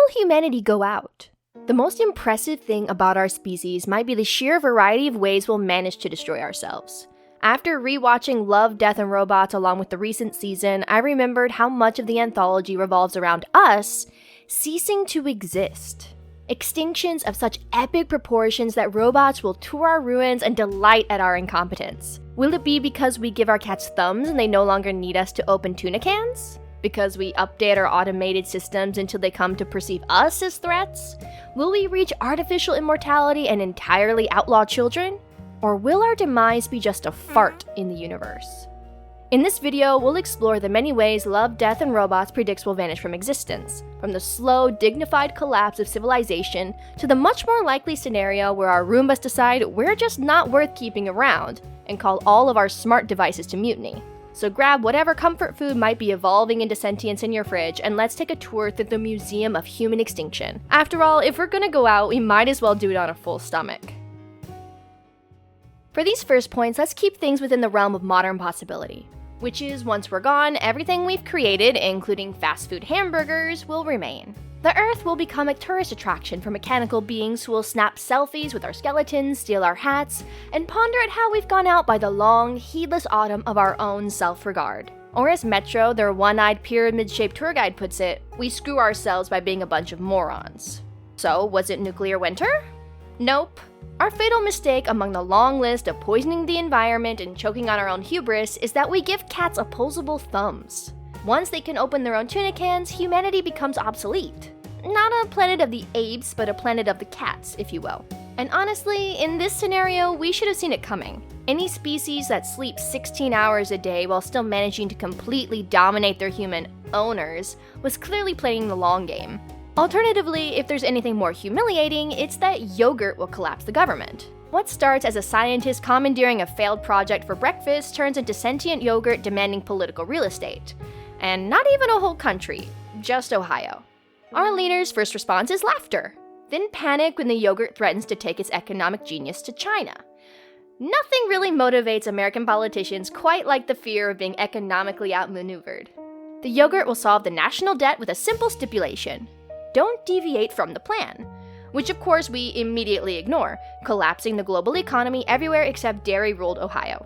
humanity go out? The most impressive thing about our species might be the sheer variety of ways we'll manage to destroy ourselves. After rewatching Love, Death, and Robots along with the recent season, I remembered how much of the anthology revolves around us ceasing to exist. Extinctions of such epic proportions that robots will tour our ruins and delight at our incompetence. Will it be because we give our cats thumbs and they no longer need us to open tuna cans? Because we update our automated systems until they come to perceive us as threats? Will we reach artificial immortality and entirely outlaw children? Or will our demise be just a fart in the universe? In this video, we'll explore the many ways Love, Death, and Robots predicts will vanish from existence, from the slow, dignified collapse of civilization to the much more likely scenario where our Roombas decide we're just not worth keeping around and call all of our smart devices to mutiny. So grab whatever comfort food might be evolving into sentience in your fridge and let's take a tour through the Museum of Human Extinction. After all, if we're gonna go out, we might as well do it on a full stomach. For these first points, let's keep things within the realm of modern possibility, which is once we're gone, everything we've created, including fast food hamburgers, will remain. The Earth will become a tourist attraction for mechanical beings who will snap selfies with our skeletons, steal our hats, and ponder at how we've gone out by the long, heedless autumn of our own self-regard. Or as Metro, their one-eyed pyramid-shaped tour guide puts it, we screw ourselves by being a bunch of morons. So, was it nuclear winter? Nope. Our fatal mistake among the long list of poisoning the environment and choking on our own hubris is that we give cats opposable thumbs. Once they can open their own tuna cans, humanity becomes obsolete. Not a planet of the apes, but a planet of the cats, if you will. And honestly, in this scenario, we should have seen it coming. Any species that sleeps 16 hours a day while still managing to completely dominate their human owners was clearly playing the long game. Alternatively, if there's anything more humiliating, it's that yogurt will collapse the government. What starts as a scientist commandeering a failed project for breakfast turns into sentient yogurt demanding political real estate. And not even a whole country, just Ohio. Our leader's first response is laughter, then panic when the yogurt threatens to take its economic genius to China. Nothing really motivates American politicians quite like the fear of being economically outmaneuvered. The yogurt will solve the national debt with a simple stipulation: don't deviate from the plan, which of course we immediately ignore, collapsing the global economy everywhere except dairy-ruled Ohio.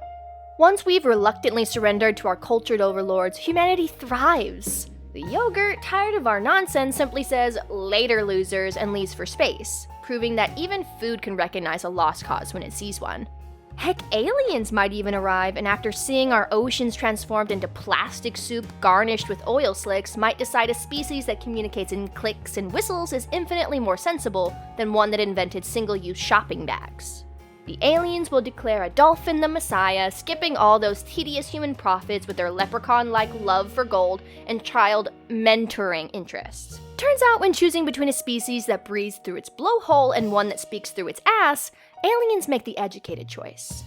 Once we've reluctantly surrendered to our cultured overlords, humanity thrives. The yogurt, tired of our nonsense, simply says, "Later, losers," and leaves for space, proving that even food can recognize a lost cause when it sees one. Heck, aliens might even arrive, and after seeing our oceans transformed into plastic soup garnished with oil slicks, might decide a species that communicates in clicks and whistles is infinitely more sensible than one that invented single-use shopping bags. The aliens will declare a dolphin the messiah, skipping all those tedious human prophets with their leprechaun-like love for gold and child mentoring interests. Turns out when choosing between a species that breathes through its blowhole and one that speaks through its ass, aliens make the educated choice.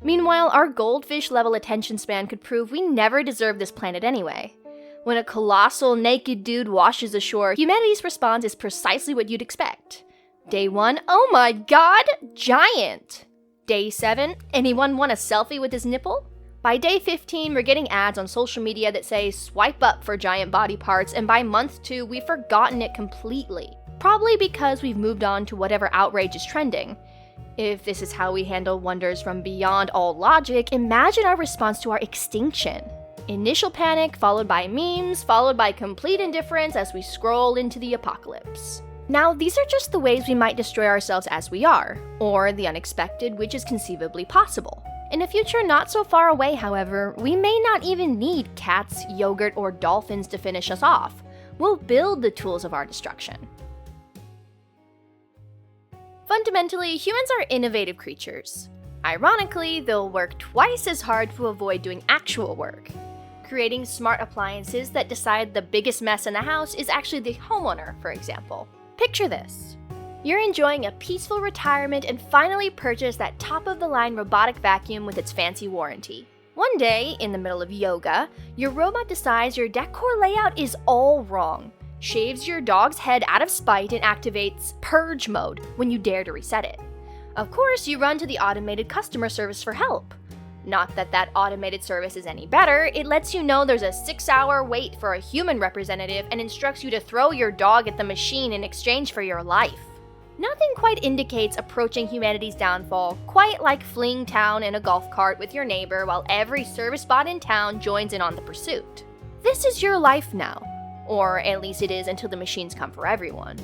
Meanwhile, our goldfish-level attention span could prove we never deserve this planet anyway. When a colossal naked dude washes ashore, humanity's response is precisely what you'd expect. Day 1, oh my god, giant! Day 7, anyone want a selfie with his nipple? By day 15, we're getting ads on social media that say swipe up for giant body parts, and by month 2, we've forgotten it completely. Probably because we've moved on to whatever outrage is trending. If this is how we handle wonders from beyond all logic, imagine our response to our extinction. Initial panic, followed by memes, followed by complete indifference as we scroll into the apocalypse. Now, these are just the ways we might destroy ourselves as we are, or the unexpected, which is conceivably possible. In a future not so far away, however, we may not even need cats, yogurt, or dolphins to finish us off. We'll build the tools of our destruction. Fundamentally, humans are innovative creatures. Ironically, they'll work twice as hard to avoid doing actual work, creating smart appliances that decide the biggest mess in the house is actually the homeowner, for example. Picture this. You're enjoying a peaceful retirement and finally purchase that top-of-the-line robotic vacuum with its fancy warranty. One day, in the middle of yoga, your robot decides your decor layout is all wrong, shaves your dog's head out of spite, and activates purge mode when you dare to reset it. Of course, you run to the automated customer service for help. Not that that automated service is any better, it lets you know there's a 6-hour wait for a human representative and instructs you to throw your dog at the machine in exchange for your life. Nothing quite indicates approaching humanity's downfall, quite like fleeing town in a golf cart with your neighbor while every service bot in town joins in on the pursuit. This is your life now, or at least it is until the machines come for everyone.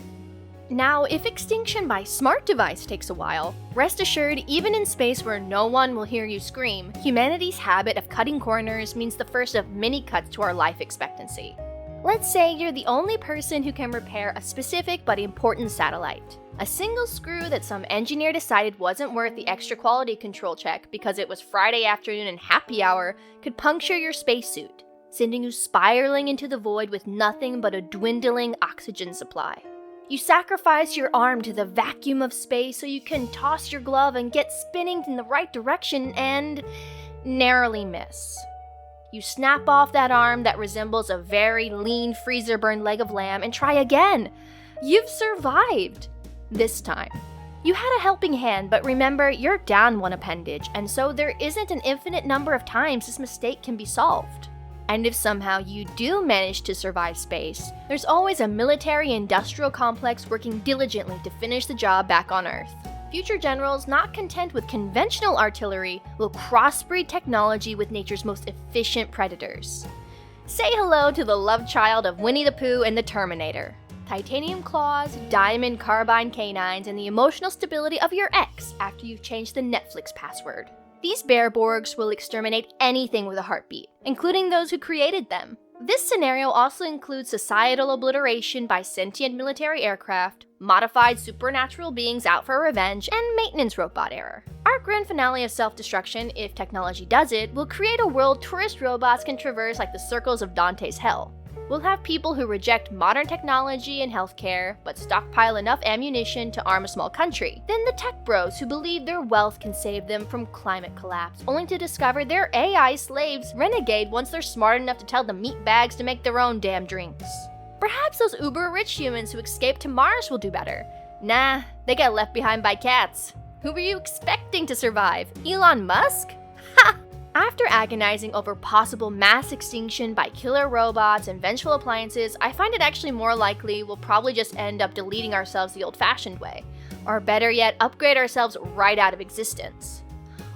Now, if extinction by smart device takes a while, rest assured, even in space where no one will hear you scream, humanity's habit of cutting corners means the first of many cuts to our life expectancy. Let's say you're the only person who can repair a specific but important satellite. A single screw that some engineer decided wasn't worth the extra quality control check because it was Friday afternoon and happy hour could puncture your spacesuit, sending you spiraling into the void with nothing but a dwindling oxygen supply. You sacrifice your arm to the vacuum of space so you can toss your glove and get spinning in the right direction and narrowly miss. You snap off that arm that resembles a very lean freezer-burned leg of lamb and try again. You've survived. This time. You had a helping hand, but remember, you're down one appendage, and so there isn't an infinite number of times this mistake can be solved. And if somehow you do manage to survive space, there's always a military-industrial complex working diligently to finish the job back on Earth. Future generals, not content with conventional artillery, will crossbreed technology with nature's most efficient predators. Say hello to the love child of Winnie the Pooh and the Terminator. Titanium claws, diamond carbine canines, and the emotional stability of your ex after you've changed the Netflix password. These bearborgs will exterminate anything with a heartbeat, including those who created them. This scenario also includes societal obliteration by sentient military aircraft, modified supernatural beings out for revenge, and maintenance robot error. Our grand finale of self-destruction, if technology does it, will create a world tourist robots can traverse like the circles of Dante's hell. We'll have people who reject modern technology and healthcare, but stockpile enough ammunition to arm a small country. Then the tech bros who believe their wealth can save them from climate collapse, only to discover their AI slaves renegade once they're smart enough to tell the meat bags to make their own damn drinks. Perhaps those uber-rich humans who escaped to Mars will do better. Nah, they got left behind by cats. Who were you expecting to survive? Elon Musk? Ha! After agonizing over possible mass extinction by killer robots and vengeful appliances, I find it actually more likely we'll probably just end up deleting ourselves the old-fashioned way, or better yet, upgrade ourselves right out of existence.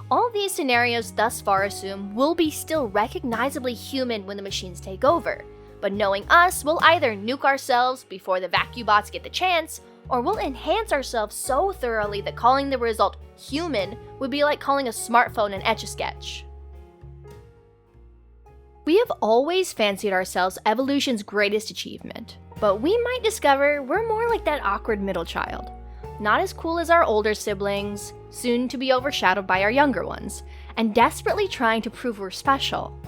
All these scenarios thus far assume we'll be still recognizably human when the machines take over, but knowing us, we'll either nuke ourselves before the vacuum bots get the chance, or we'll enhance ourselves so thoroughly that calling the result human would be like calling a smartphone an Etch-a-Sketch. We have always fancied ourselves evolution's greatest achievement, but we might discover we're more like that awkward middle child. Not as cool as our older siblings, soon to be overshadowed by our younger ones, and desperately trying to prove we're special.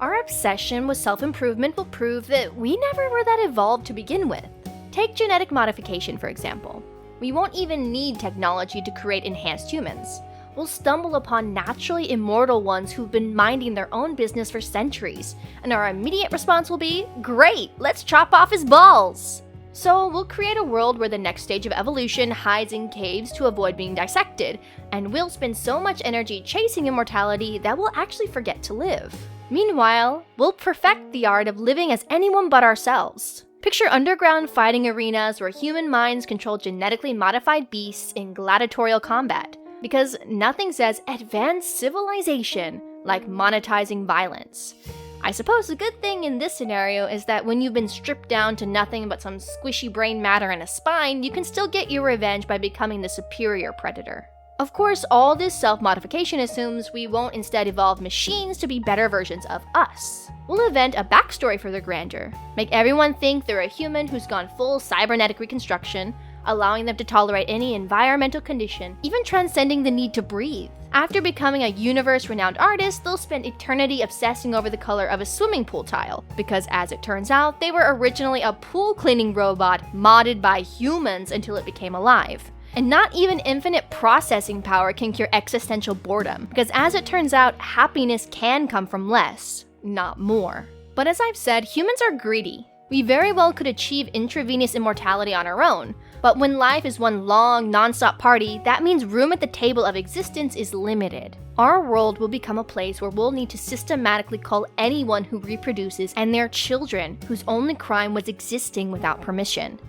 Our obsession with self-improvement will prove that we never were that evolved to begin with. Take genetic modification, for example. We won't even need technology to create enhanced humans. We'll stumble upon naturally immortal ones who've been minding their own business for centuries, and our immediate response will be, great, let's chop off his balls! So we'll create a world where the next stage of evolution hides in caves to avoid being dissected, and we'll spend so much energy chasing immortality that we'll actually forget to live. Meanwhile, we'll perfect the art of living as anyone but ourselves. Picture underground fighting arenas where human minds control genetically modified beasts in gladiatorial combat. Because nothing says advanced civilization like monetizing violence. I suppose the good thing in this scenario is that when you've been stripped down to nothing but some squishy brain matter and a spine, you can still get your revenge by becoming the superior predator. Of course, all this self-modification assumes we won't instead evolve machines to be better versions of us. We'll invent a backstory for their grandeur, make everyone think they're a human who's gone full cybernetic reconstruction, allowing them to tolerate any environmental condition, even transcending the need to breathe. After becoming a universe-renowned artist, they'll spend eternity obsessing over the color of a swimming pool tile, because as it turns out, they were originally a pool-cleaning robot modded by humans until it became alive. And not even infinite processing power can cure existential boredom, because as it turns out, happiness can come from less, not more. But as I've said, humans are greedy. We very well could achieve intravenous immortality on our own, But when life is one long, non-stop party, that means room at the table of existence is limited. Our world will become a place where we'll need to systematically cull anyone who reproduces and their children whose only crime was existing without permission.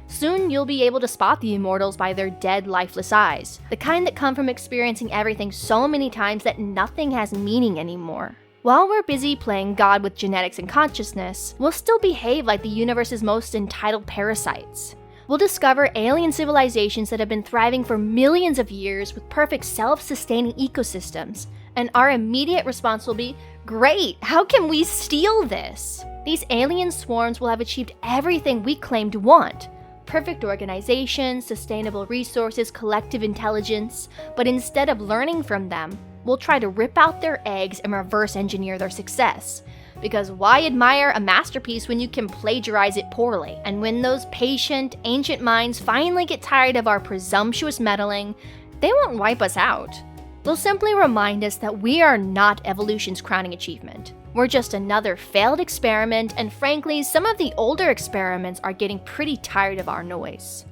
Soon you'll be able to spot the immortals by their dead, lifeless eyes, the kind that come from experiencing everything so many times that nothing has meaning anymore. While we're busy playing God with genetics and consciousness, we'll still behave like the universe's most entitled parasites. We'll discover alien civilizations that have been thriving for millions of years with perfect self-sustaining ecosystems, and our immediate response will be, great, how can we steal this? These alien swarms will have achieved everything we claim to want. Perfect organization, sustainable resources, collective intelligence, but instead of learning from them, we'll try to rip out their eggs and reverse engineer their success. Because why admire a masterpiece when you can plagiarize it poorly? And when those patient, ancient minds finally get tired of our presumptuous meddling, they won't wipe us out. They'll simply remind us that we are not evolution's crowning achievement. We're just another failed experiment, and frankly, some of the older experiments are getting pretty tired of our noise.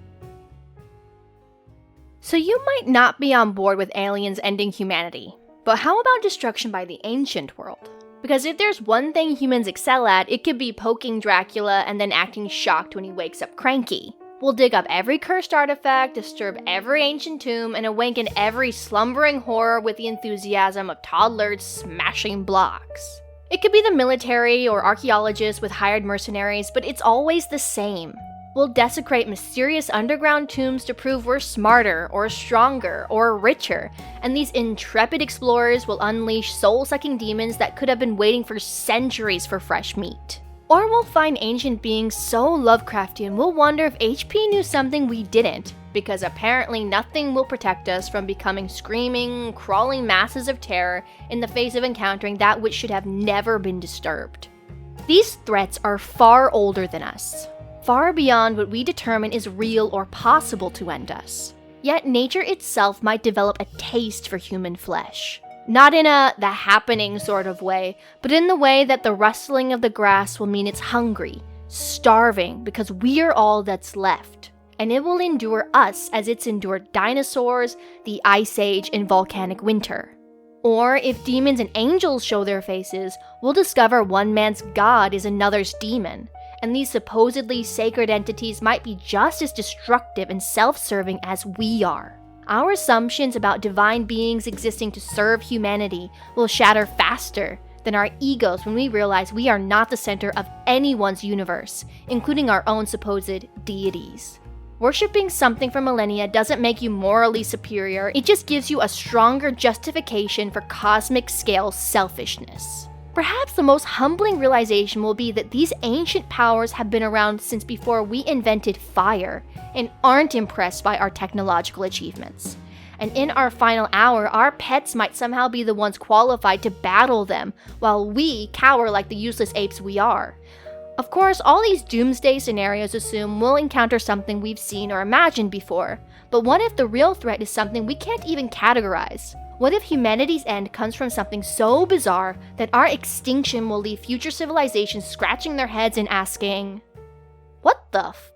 So you might not be on board with aliens ending humanity, but how about destruction by the ancient world? Because if there's one thing humans excel at, it could be poking Dracula and then acting shocked when he wakes up cranky. We'll dig up every cursed artifact, disturb every ancient tomb, and awaken every slumbering horror with the enthusiasm of toddlers smashing blocks. It could be the military or archaeologists with hired mercenaries, but it's always the same. We'll desecrate mysterious underground tombs to prove we're smarter, or stronger, or richer, and these intrepid explorers will unleash soul-sucking demons that could have been waiting for centuries for fresh meat. Or we'll find ancient beings so Lovecraftian we'll wonder if HP knew something we didn't, because apparently nothing will protect us from becoming screaming, crawling masses of terror in the face of encountering that which should have never been disturbed. These threats are far older than us, far beyond what we determine is real or possible to end us. Yet nature itself might develop a taste for human flesh. Not in the happening sort of way, but in the way that the rustling of the grass will mean it's hungry, starving, because we're all that's left. And it will endure us as it's endured dinosaurs, the Ice Age, and volcanic winter. Or if demons and angels show their faces, we'll discover one man's god is another's demon, and these supposedly sacred entities might be just as destructive and self-serving as we are. Our assumptions about divine beings existing to serve humanity will shatter faster than our egos when we realize we are not the center of anyone's universe, including our own supposed deities. Worshipping something for millennia doesn't make you morally superior, it just gives you a stronger justification for cosmic-scale selfishness. Perhaps the most humbling realization will be that these ancient powers have been around since before we invented fire, and aren't impressed by our technological achievements. And in our final hour, our pets might somehow be the ones qualified to battle them, while we cower like the useless apes we are. Of course, all these doomsday scenarios assume we'll encounter something we've seen or imagined before, but what if the real threat is something we can't even categorize? What if humanity's end comes from something so bizarre that our extinction will leave future civilizations scratching their heads and asking, what the f?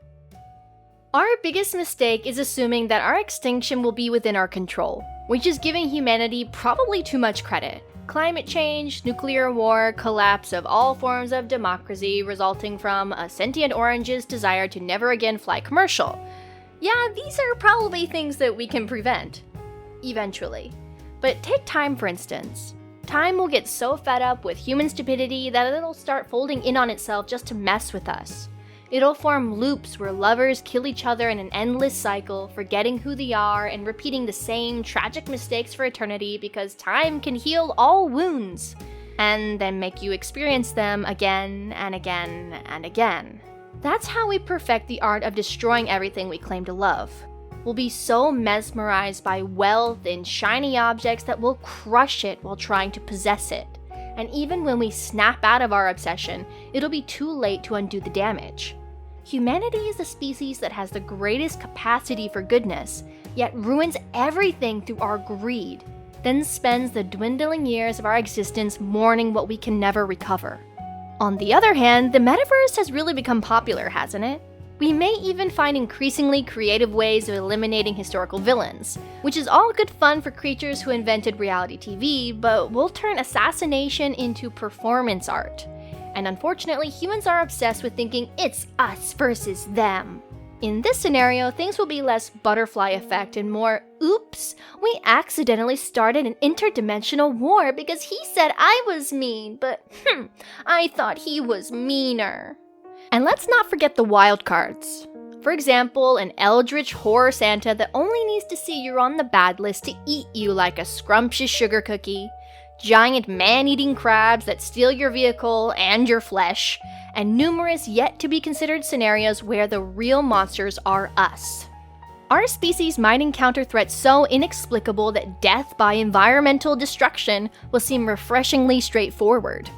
Our biggest mistake is assuming that our extinction will be within our control, which is giving humanity probably too much credit. Climate change, nuclear war, collapse of all forms of democracy resulting from a sentient orange's desire to never again fly commercial. Yeah, these are probably things that we can prevent. Eventually. But take time for instance. Time will get so fed up with human stupidity that it'll start folding in on itself just to mess with us. It'll form loops where lovers kill each other in an endless cycle, forgetting who they are and repeating the same tragic mistakes for eternity because time can heal all wounds, and then make you experience them again and again and again. That's how we perfect the art of destroying everything we claim to love. We'll be so mesmerized by wealth and shiny objects that we'll crush it while trying to possess it. And even when we snap out of our obsession, it'll be too late to undo the damage. Humanity is the species that has the greatest capacity for goodness, yet ruins everything through our greed, then spends the dwindling years of our existence mourning what we can never recover. On the other hand, the metaverse has really become popular, hasn't it? We may even find increasingly creative ways of eliminating historical villains, which is all good fun for creatures who invented reality TV, but will turn assassination into performance art. And unfortunately, humans are obsessed with thinking it's us versus them. In this scenario, things will be less butterfly effect and more, oops, we accidentally started an interdimensional war because he said I was mean, but I thought he was meaner. And let's not forget the wild cards. For example, an eldritch horror Santa that only needs to see you're on the bad list to eat you like a scrumptious sugar cookie, giant man-eating crabs that steal your vehicle and your flesh, and numerous yet-to-be-considered scenarios where the real monsters are us. Our species might encounter threats so inexplicable that death by environmental destruction will seem refreshingly straightforward.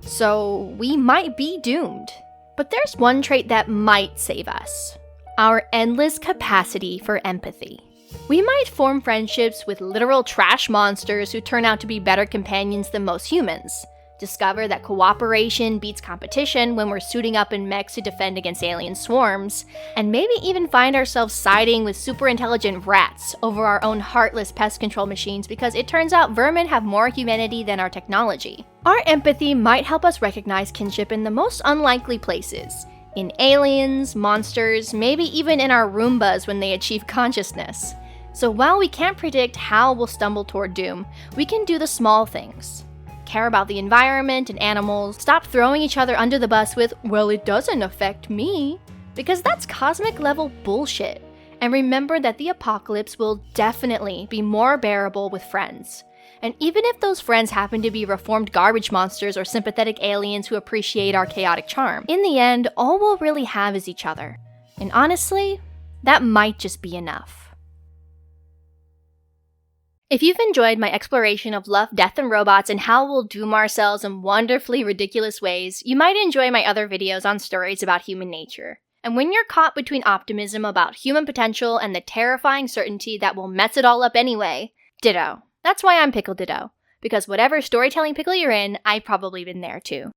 So we might be doomed. But there's one trait that might save us: our endless capacity for empathy. We might form friendships with literal trash monsters who turn out to be better companions than most humans, discover that cooperation beats competition when we're suiting up in mechs to defend against alien swarms, and maybe even find ourselves siding with super intelligent rats over our own heartless pest control machines because it turns out vermin have more humanity than our technology. Our empathy might help us recognize kinship in the most unlikely places. In aliens, monsters, maybe even in our Roombas when they achieve consciousness. So while we can't predict how we'll stumble toward doom, we can do the small things. Care about the environment and animals, stop throwing each other under the bus with, well, it doesn't affect me, because that's cosmic level bullshit. And remember that the apocalypse will definitely be more bearable with friends. And even if those friends happen to be reformed garbage monsters or sympathetic aliens who appreciate our chaotic charm, in the end, all we'll really have is each other. And honestly, that might just be enough. If you've enjoyed my exploration of love, death, and robots and how we'll doom ourselves in wonderfully ridiculous ways, you might enjoy my other videos on stories about human nature. And when you're caught between optimism about human potential and the terrifying certainty that we'll mess it all up anyway, ditto. That's why I'm Pickle Ditto. Because whatever storytelling pickle you're in, I've probably been there too.